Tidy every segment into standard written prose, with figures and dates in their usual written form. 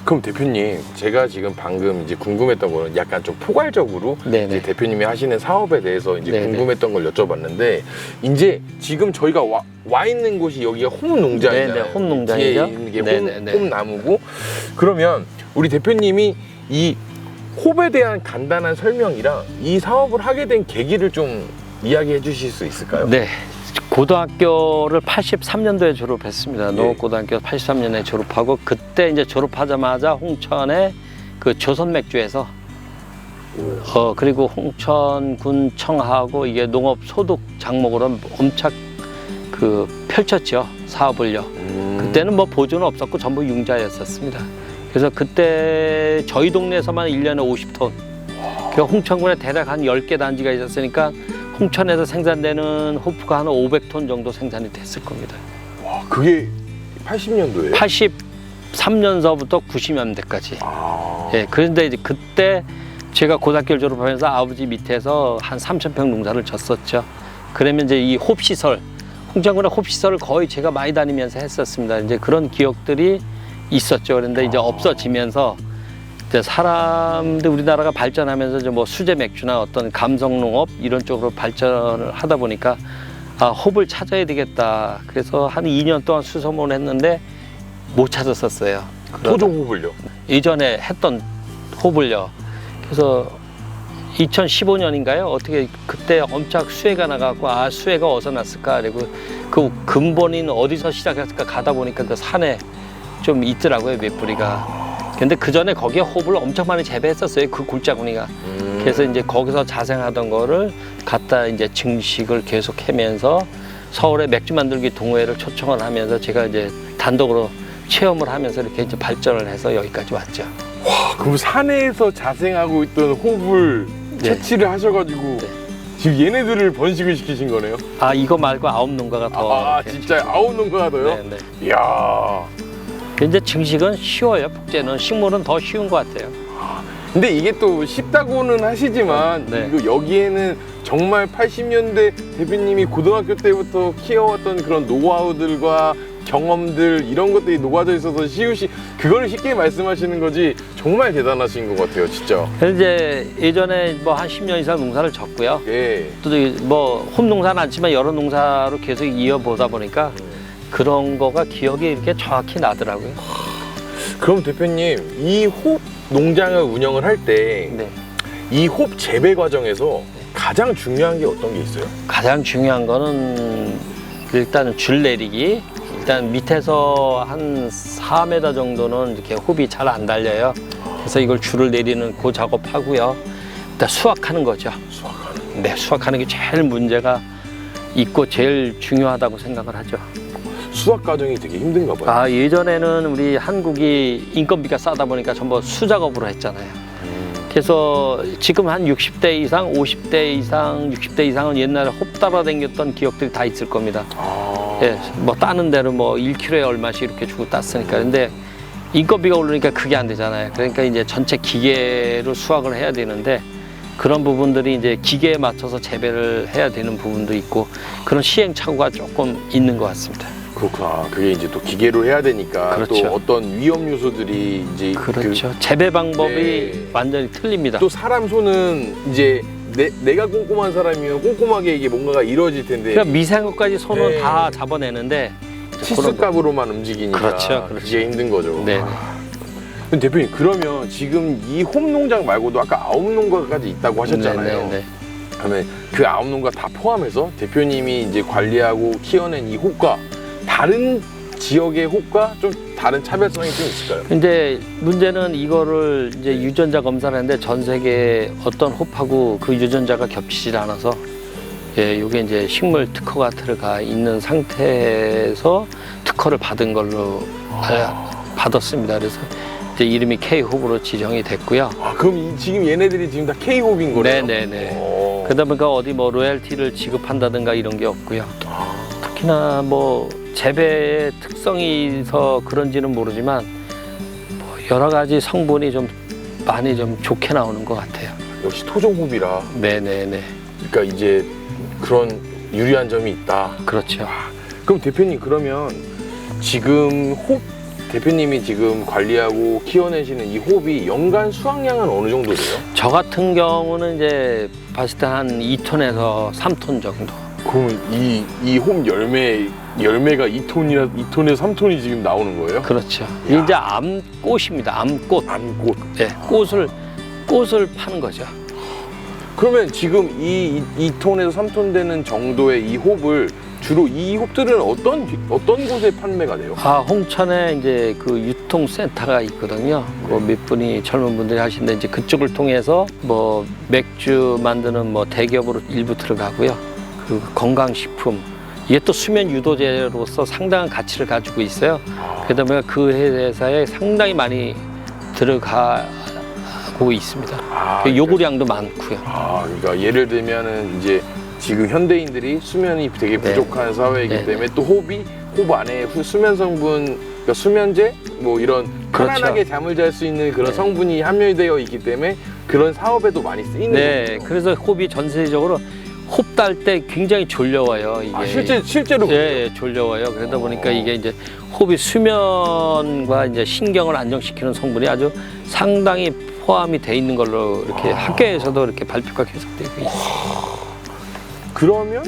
그럼 대표님, 제가 지금 방금 이제 궁금했던 거는 약간 좀 포괄적으로 이제 대표님이 하시는 사업에 대해서 이제 궁금했던 걸 여쭤봤는데, 이제 지금 저희가 와 있는 곳이 여기가 홈농장이잖아요. 네네, 홈농장이죠. 뒤에 있는 게 홈나무고. 그러면 우리 대표님이 이 홉에 대한 간단한 설명이랑 이 사업을 하게 된 계기를 좀 이야기해 주실 수 있을까요? 네. 고등학교를 83년도에 졸업했습니다. 농업고등학교 83년에 졸업하고, 그때 이제 졸업하자마자 홍천의 그 조선맥주에서 그리고 홍천군 청하고 이게 농업 소득 장목으로 엄청 그 펼쳤죠, 사업을요. 그때는 뭐 보조는 없었고 전부 융자였었습니다. 그래서 그때 저희 동네에서만 1년에 50톤, 그 홍천군에 대략 한 10개 단지가 있었으니까 홍천에서 생산되는 호프가 한 500톤 정도 생산이 됐을 겁니다. 와, 그게 80년도예요? 83년서부터 90년대까지. 예, 그런데 이제 그때 제가 고등학교를 졸업하면서 아버지 밑에서 한 3,000평 농사를 졌었죠. 그러면 이제 이 홉시설, 홍천군의 홉시설을 거의 제가 많이 다니면서 했었습니다. 이제 그런 기억들이 있었죠. 그런데 이제 없어지면서 사람들, 우리나라가 발전하면서 이제 뭐 수제 맥주나 어떤 감성 농업 이런 쪽으로 발전을 하다 보니까 홉을 찾아야 되겠다. 그래서 한 2년 동안 수소문을 했는데 못 찾았었어요. 토종 홉을요? 이전에 했던 홉을요. 그래서 2015년인가요? 어떻게 그때 엄청 수해가 나가고 수해가 어디서 났을까? 그리고 그 근본인 어디서 시작했을까 가다 보니까 그 산에 좀 있더라고요, 몇 뿌리가. 근데 그 전에 거기에 홉을 엄청 많이 재배했었어요, 그 굴자구니가. 그래서 이제 거기서 자생하던 거를 갖다 이제 증식을 계속 하면서 서울의 맥주 만들기 동호회를 초청을 하면서 제가 이제 단독으로 체험을 하면서 이렇게 이제 발전을 해서 여기까지 왔죠. 와, 그럼 산에서 자생하고 있던 홉을 채취를 하셔가지고 지금 얘네들을 번식을 시키신 거네요? 이거 말고 아홉 농가가 더. 진짜 아홉 농가가 더요? 네. 이야. 근데 증식은 쉬워요. 복제는 식물은 더 쉬운 것 같아요. 근데 이게 또 쉽다고는 하시지만 이거 여기에는 정말 80년대 대표님이 고등학교 때부터 키워왔던 그런 노하우들과 경험들 이런 것들이 녹아져 있어서 그거를 쉽게 말씀하시는 거지 정말 대단하신 것 같아요, 진짜. 이제 예전에 뭐 한 10년 이상 농사를 졌고요. 또 뭐 홈 농사는 않지만 여러 농사로 계속 이어보다 보니까 그런 거가 기억이 이렇게 정확히 나더라고요. 그럼 대표님, 이 홉 농장을 운영을 할 때 이 홉 재배 과정에서 가장 중요한 게 어떤 게 있어요? 가장 중요한 거는 일단 줄 내리기. 일단 밑에서 한 4m 정도는 이렇게 홉이 잘 안 달려요. 그래서 이걸 줄을 내리는 그 작업하고요. 일단 수확하는 거죠. 수확하는 게 제일 문제가 있고 제일 중요하다고 생각을 하죠. 수확 과정이 되게 힘든가 봐요. 예전에는 우리 한국이 인건비가 싸다 보니까 전부 수작업으로 했잖아요. 그래서 지금 한 60대 이상, 50대 이상, 60대 이상은 옛날에 홉 따라 다녔던 기억들이 다 있을 겁니다. 뭐 따는 대로 뭐 1kg에 얼마씩 이렇게 주고 땄으니까. 근데 인건비가 오르니까 그게 안 되잖아요. 그러니까 이제 전체 기계로 수확을 해야 되는데 그런 부분들이 이제 기계에 맞춰서 재배를 해야 되는 부분도 있고 그런 시행착오가 조금 있는 것 같습니다. 그렇구나. 그게 이제 또 기계로 해야 되니까 또 어떤 위험 요소들이 이제 재배 방법이 완전히 틀립니다. 또 사람 손은 이제 내가 꼼꼼한 사람이면 꼼꼼하게 이게 뭔가가 이루어질 텐데. 그러니까 미생物,까지 손은 다 잡아내는데 치수값으로만 움직이니까 그게 힘든 거죠. 근데 대표님, 그러면 지금 이 홈 농장 말고도 아까 아홉 농가까지 있다고 하셨잖아요. 그러면 그 아홉 농가 다 포함해서 대표님이 이제 관리하고 키워낸 이 홉과 다른 지역의 홉과 좀 다른 차별성이 좀 있을까요? 근데 문제는 이거를 이제 유전자 검사를 했는데 전 세계 어떤 홉하고 그 유전자가 겹치질 않아서 이게 이제 식물 특허가 들어가 있는 상태에서 특허를 받은 걸로 받았습니다. 그래서 이제 이름이 K-홉으로 지정이 됐고요. 그럼 지금 얘네들이 지금 다 K-홉인 거네요? 그러다 보니까 어디 뭐 로열티를 지급한다든가 이런 게 없고요. 특히나 뭐 재배의 특성이서 그런지는 모르지만 뭐 여러 가지 성분이 좀 많이 좀 좋게 나오는 것 같아요. 역시 토종 홉이라. 그러니까 이제 그런 유리한 점이 있다. 그렇죠. 그럼 대표님, 그러면 지금 홉 대표님이 지금 관리하고 키워내시는 이 호흡이 연간 수확량은 어느 정도 돼요? 저 같은 경우는 이제 봤을 때 한 2톤에서 3톤 정도. 그럼 이 홈 열매가 2톤에서 3톤이 지금 나오는 거예요? 그렇죠. 이제 암꽃입니다. 암꽃. 암꽃. 네, 꽃을 파는 거죠. 그러면 지금 이 2톤에서 3톤 되는 정도의 이 홉을 주로 이 홉들은 어떤 곳에 판매가 돼요? 홍천에 이제 그 유통센터가 있거든요. 그 몇 분이 젊은 분들이 하시는데 이제 그쪽을 통해서 뭐 맥주 만드는 뭐 대기업으로 일부 들어가고요. 그 건강식품 이게 또 수면 유도제로서 상당한 가치를 가지고 있어요. 그러다 보니까 그 회사에 상당히 많이 들어가고 있습니다. 요구량도 많고요. 그러니까 예를 들면은 이제 지금 현대인들이 수면이 되게 부족한 사회이기 때문에 또 홉 안에 수면 성분, 그러니까 수면제 뭐 이런 편안하게 잠을 잘 수 있는 그런 성분이 함유되어 있기 때문에 그런 사업에도 많이 쓰이는 거예요. 그래서 홉이 전 세계적으로 홉 딸 때 굉장히 졸려와요. 이게. 실제로? 예, 졸려와요. 그러다 보니까 이게 이제 홉이 수면과 이제 신경을 안정시키는 성분이 아주 상당히 포함이 돼 있는 걸로 이렇게 학계에서도 이렇게 발표가 계속되고 있어요. 그러면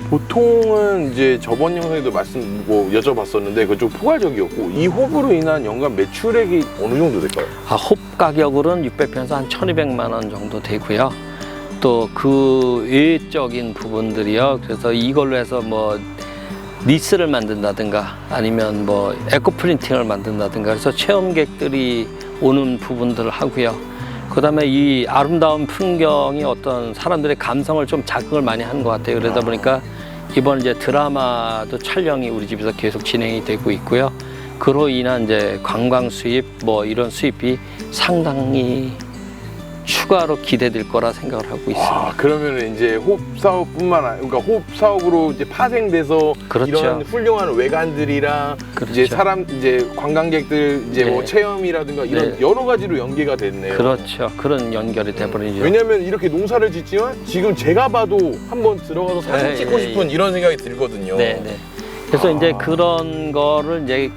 보통은 이제 저번 영상에도 여쭤봤었는데 그건 좀 포괄적이었고 이 홉으로 인한 연간 매출액이 어느 정도 될까요? 홉 가격으로는 600평에서 한 1,200만 원 정도 되고요. 또 그 외적인 부분들이요. 그래서 이걸로 해서 뭐 리스를 만든다든가 아니면 뭐 에코 프린팅을 만든다든가 그래서 체험객들이 오는 부분들을 하고요. 그다음에 이 아름다운 풍경이 어떤 사람들의 감성을 좀 자극을 많이 하는 것 같아요. 그러다 보니까 이번 이제 드라마도 촬영이 우리 집에서 계속 진행이 되고 있고요. 그로 인한 이제 관광 수입 뭐 이런 수입이 상당히 추가로 기대될 거라 생각을 하고 있습니다. 그러면 이제 홉 사업뿐만 아니라, 그러니까 홉 사업으로 이제 파생돼서 이런 훌륭한 외관들이랑 이제 이제 관광객들 이제 뭐 체험이라든가 이런 여러 가지로 연계가 됐네요. 그렇죠. 그런 연결이 돼버리죠. 왜냐면 이렇게 농사를 짓지만 지금 제가 봐도 한번 들어가서 사진 찍고 싶은 이런 생각이 들거든요. 그래서 이제 그런 거를 이제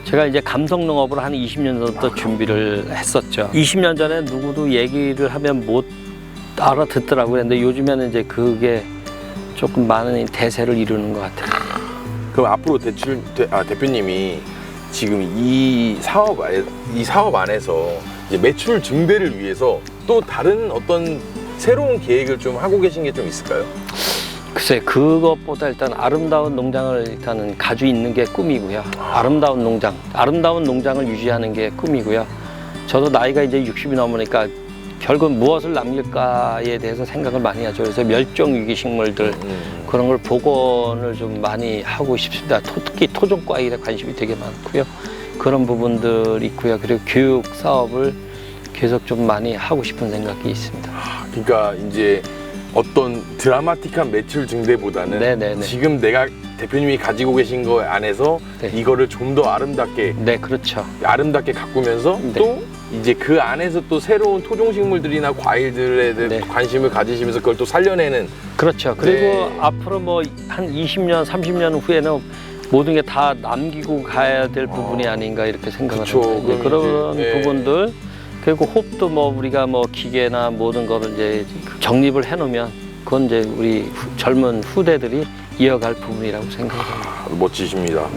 제가 이제 감성농업을 한 20년 전부터 준비를 했었죠. 20년 전에 누구도 얘기를 하면 못 알아듣더라고요. 근데 요즘에는 이제 그게 조금 많은 대세를 이루는 것 같아요. 그럼 앞으로 대표님이 지금 이 사업 안에서 이제 매출 증대를 위해서 또 다른 어떤 새로운 계획을 좀 하고 계신 게 좀 있을까요? 글쎄, 그것보다 일단 아름다운 농장을 일단은 가지고 있는 게 꿈이고요. 아름다운 농장을 유지하는 게 꿈이고요. 저도 나이가 이제 60이 넘으니까 결국 무엇을 남길까에 대해서 생각을 많이 하죠. 그래서 멸종 위기 식물들 그런 걸 복원을 좀 많이 하고 싶습니다. 특히 토종과 일에 관심이 되게 많고요. 그런 부분들 있고요. 그리고 교육 사업을 계속 좀 많이 하고 싶은 생각이 있습니다. 그러니까 이제 어떤 드라마틱한 매출 증대보다는 지금 내가 대표님이 가지고 계신 거 안에서 이거를 좀 더 아름답게 아름답게 가꾸면서 또 이제 그 안에서 또 새로운 토종식물들이나 과일들에 대해 관심을 가지시면서 그걸 또 살려내는 그리고 앞으로 뭐 한 20년 30년 후에는 모든 게 다 남기고 가야 될 부분이 아닌가 이렇게 생각을 합니다. 그런 부분들 그리고 홉도 뭐 우리가 뭐 기계나 모든 거를 이제 정립을 해놓으면 그건 이제 우리 젊은 후대들이 이어갈 부분이라고 생각합니다. 멋지십니다.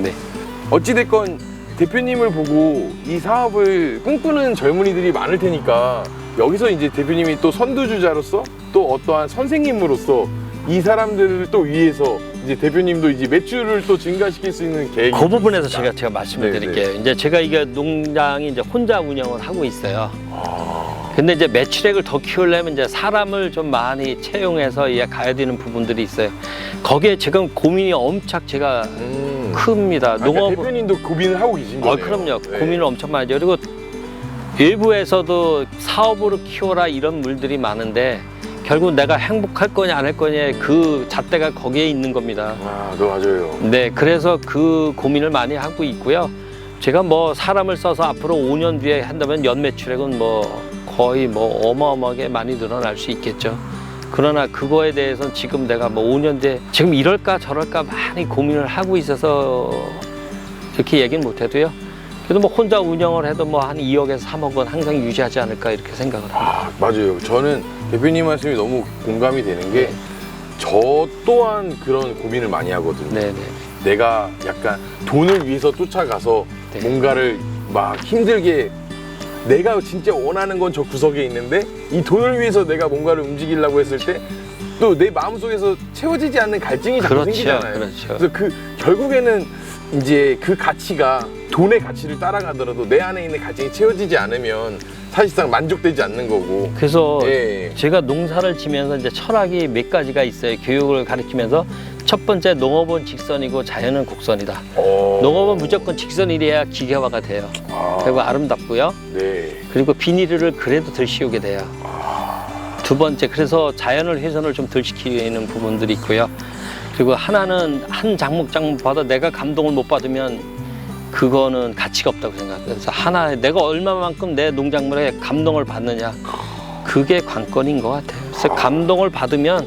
어찌됐건 대표님을 보고 이 사업을 꿈꾸는 젊은이들이 많을 테니까 여기서 이제 대표님이 또 선두주자로서 또 어떠한 선생님으로서 이 사람들을 또 위해서 이제 대표님도 이제 매출을 또 증가시킬 수 있는 계획이 그 부분에서 제가 말씀을 드릴게요. 이제 제가 이게 농장이 이제 혼자 운영을 하고 있어요. 근데 이제 매출액을 더 키우려면 이제 사람을 좀 많이 채용해서 가야 되는 부분들이 있어요. 거기에 지금 고민이 엄청 제가 큽니다. 대표님도 고민을 하고 계신 거예요? 그럼요. 고민을 엄청 많이 하죠. 그리고 일부에서도 사업으로 키워라 이런 물들이 많은데 결국 내가 행복할 거냐 안 할 거냐 그 잣대가 거기에 있는 겁니다. 맞아요. 그래서 그 고민을 많이 하고 있고요. 제가 뭐 사람을 써서 앞으로 5년 뒤에 한다면 연 매출액은 뭐 거의 뭐 어마어마하게 많이 늘어날 수 있겠죠. 그러나 그거에 대해서는 지금 내가 뭐 5년 뒤에 지금 이럴까 저럴까 많이 고민을 하고 있어서 이렇게 얘기는 못 해도요. 그래도 뭐 혼자 운영을 해도 뭐 한 2억에서 3억은 항상 유지하지 않을까 이렇게 생각을 합니다. 맞아요. 저는 대표님 말씀이 너무 공감이 되는 게 저 또한 그런 고민을 많이 하거든요. 네네. 내가 약간 돈을 위해서 쫓아가서 네. 뭔가를 막 힘들게 내가 진짜 원하는 건 저 구석에 있는데 이 돈을 위해서 내가 뭔가를 움직이려고 했을 때 또 내 마음속에서 채워지지 않는 갈증이 자꾸 그렇죠, 생기잖아요. 그렇죠. 그래서 결국에는 이제 그 가치가 돈의 가치를 따라가더라도 내 안에 있는 갈증이 채워지지 않으면 사실상 만족되지 않는 거고. 그래서 예. 제가 농사를 지면서 이제 철학이 몇 가지가 있어요. 교육을 가르치면서 첫 번째 농업은 직선이고 자연은 곡선이다. 농업은 무조건 직선이래야 기계화가 돼요. 그리고 아름답고요. 네. 그리고 비닐을 그래도 덜 씌우게 돼요. 두 번째, 그래서 자연을 훼손을 좀 덜 시키는 부분들이 있고요. 그리고 하나는 한 작목 봐도 내가 감동을 못 받으면 그거는 가치가 없다고 생각해요. 그래서 하나에 내가 얼마만큼 내 농작물에 감동을 받느냐, 그게 관건인 것 같아요. 그래서 감동을 받으면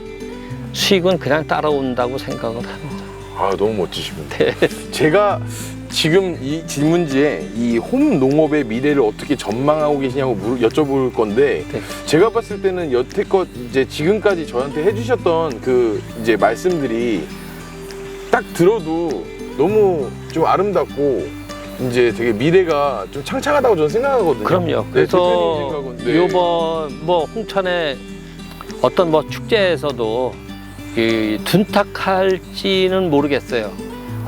수익은 그냥 따라온다고 생각을 합니다. 너무 멋지십니다. 네. 제가 지금 이 질문지에 이 홈 농업의 미래를 어떻게 전망하고 계시냐고 여쭤볼 건데, 네. 제가 봤을 때는 여태껏 이제 지금까지 저한테 해주셨던 그 이제 말씀들이 딱 들어도 너무 좀 아름답고 이제 되게 미래가 좀 창창하다고 저는 생각하거든요. 그럼요. 그래서 요번 뭐 홍천에 어떤 뭐 축제에서도 이 둔탁할지는 모르겠어요.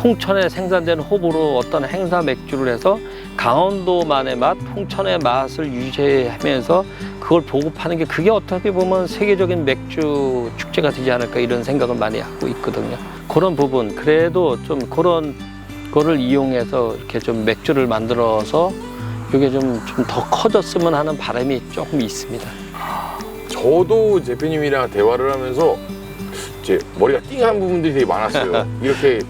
홍천에 생산된 호불호 어떤 행사 맥주를 해서 강원도만의 맛, 홍천의 맛을 유지하면서 그걸 보급하는 게 그게 어떻게 보면 세계적인 맥주 축제가 되지 않을까 이런 생각을 많이 하고 있거든요. 그런 부분, 그래도 좀 그런 거를 이용해서 이렇게 좀 맥주를 만들어서 이게 좀 더 커졌으면 하는 바람이 조금 있습니다. 저도 대표님이랑 대화를 하면서 이제 머리가 띵한 부분들이 되게 많았어요. 이렇게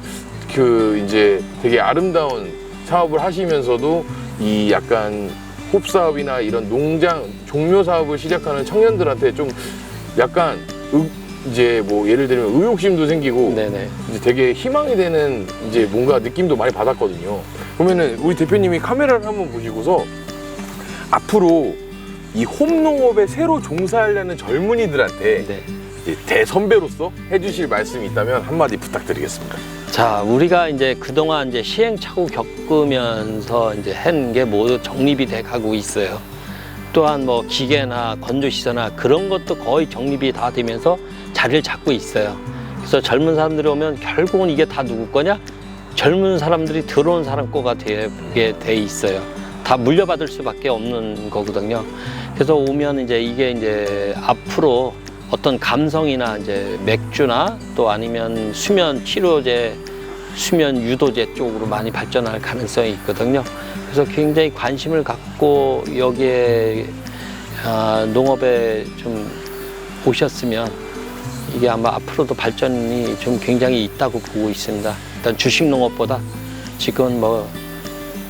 이제 되게 아름다운 사업을 하시면서도 이 약간 홉 사업이나 이런 농장 종묘 사업을 시작하는 청년들한테 좀 약간 이제 뭐 예를 들면 의욕심도 생기고 네네. 이제 되게 희망이 되는 이제 뭔가 느낌도 많이 받았거든요. 그러면은 우리 대표님이 카메라를 한번 보시고서 앞으로 이 홈농업에 새로 종사하려는 젊은이들한테 네. 이제 대선배로서 해주실 말씀이 있다면 한마디 부탁드리겠습니다. 자, 우리가 이제 그동안 이제 시행착오 겪으면서 이제 한 게 모두 정립이 돼 가고 있어요. 또한 뭐 기계나 건조시설이나 그런 것도 거의 정립이 다 되면서 자리를 잡고 있어요. 그래서 젊은 사람들이 오면 결국은 이게 다 누구 거냐? 젊은 사람들이 들어온 사람 거가 되게 돼 있어요. 다 물려받을 수밖에 없는 거거든요. 그래서 오면 이제 이게 이제 앞으로 어떤 감성이나 이제 맥주나 또 아니면 수면 치료제, 수면 유도제 쪽으로 많이 발전할 가능성이 있거든요. 그래서 굉장히 관심을 갖고 여기에 농업에 좀 오셨으면 이게 아마 앞으로도 발전이 좀 굉장히 있다고 보고 있습니다. 일단 주식 농업보다 지금 뭐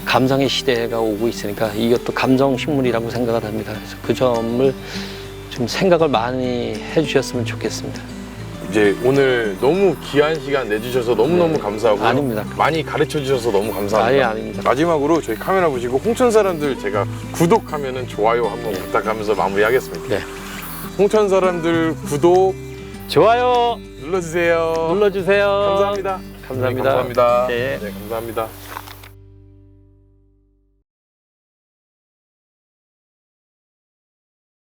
감성의 시대가 오고 있으니까 이것도 감성 식물이라고 생각을 합니다. 그래서 그 점을 좀 생각을 많이 해주셨으면 좋겠습니다. 이제 오늘 너무 귀한 시간 내주셔서 너무너무 네. 감사하고요. 아닙니다. 많이 가르쳐 주셔서 너무 감사합니다. 아예 아닙니다. 마지막으로 저희 카메라 보시고 홍천 사람들 제가 구독하면은 좋아요 한번 부탁하면서 마무리하겠습니다. 네. 홍천 사람들 구독 좋아요 눌러주세요. 눌러주세요. 감사합니다. 감사합니다. 네, 감사합니다. 네. 네, 감사합니다.